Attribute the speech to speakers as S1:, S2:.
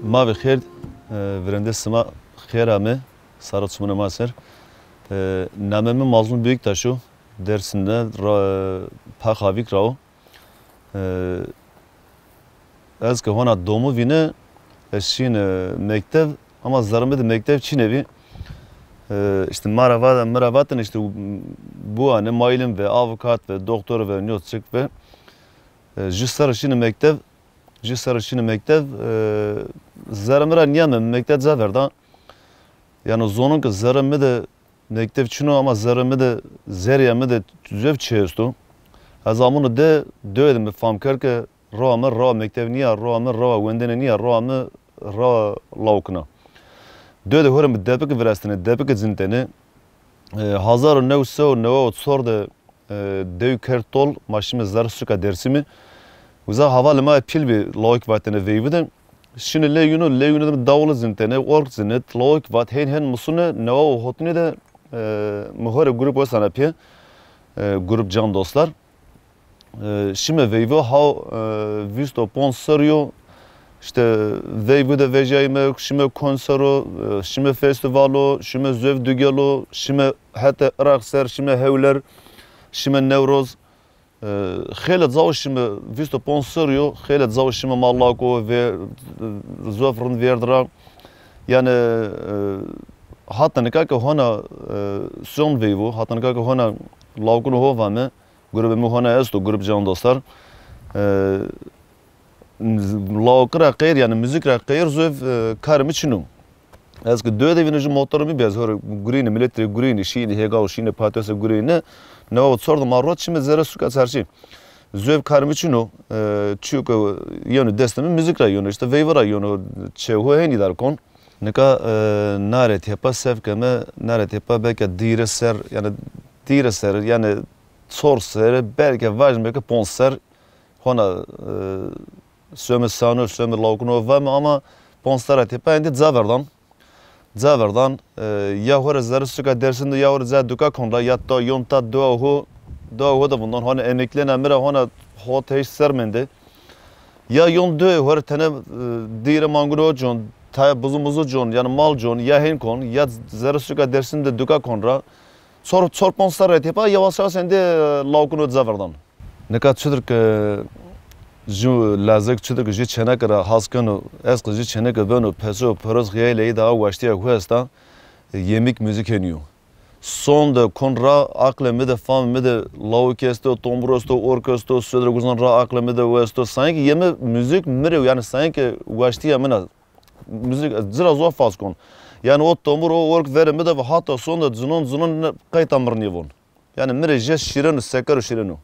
S1: ما بخیر ورنده سما خیرامه سارت سمونه ماسر نامم مازلون büyük taşu dersinde pakavik rao az ki hona domu vine eşin mektep ama zarımı da mektep çinevi işte maravatın işte bu anne mailim ve avukat ve doktor ve niyotçuk ve jisar işin mektep zarımıra niyemem mektep zaverda yani zonun ki zarımı da mektep çino ama zarımı da zeriyemi de tüzev çeyistu az amunu de döydüm bir famkar ki ra mektep niye ra wendene niye ra laukna döydü hırım bir depik virastine depik zinteni hazar nev sordu dev kertol maşime zar suka dersimi Uza havalı ma pil bir laik vatene veyviden. Şimdi leyunu davul zintene ork zinet laik vat hen musune neva hotune de muhare grup olsan yapıyor. Grup can dostlar. Şimdi veyve ha visto ponsorio işte veyve de vejayme şimdi konsero şimdi festivalo şimdi zöv dügelo şimdi hatta rakser şimdi hevler şimdi nevroz خیلی زاوشیم ویستو پونسریو خیلی زاوشیم مالاکو و زوفرن ویردرا yani hatta ne kadar hona son vivo hatta ne kadar hona laukunu hova mı grubu hona esto grup can dostlar laukra kayır yani müzikra kayır zöv karım içinu eski döde vinajı motorumu bez hor green military green şini hega şini patosa green ne o sordum marot şimdi zera suka sarçı zöv karım içinu çünkü yani destemi müzik rayonu işte veyva rayonu çehu heni dar kon neka naret yapa sevkeme naret yapa belki dire ser yani sor ser belki vajm belki ponser hona söme sanu söme laukunu var ama ponser yapa indi zaverdan ya hore zarı suka dersinde ya hore za duka konda ya da yonta dohu da bundan hani emeklenen mira hona hot hiç sermende ya yon dö hore tane dire mangro jon ta buzumuzu jon yani mal jon ya hen kon ya zarı suka dersinde duka konra sor ponslar etapa yavaş yavaş ende laukunu zaverdan ne kadar çudur ki جو لازم چه که چنه کرا حس کنو از کجی چنه که بنو پسو پروز خیلی دا واشتی خواستا yemek müzik eniyor. Son da konra akle mi de fam mi de laukesto tombrosto orkesto södre guzan ra akle mi de westo sanki yeme müzik mire yani sanki vashti amena müzik zira zor faz kon. Yani o tombro o ork vere mi de hatta son da zunun kaytamır nivon. Yani mire jes şirin sekar şirinu.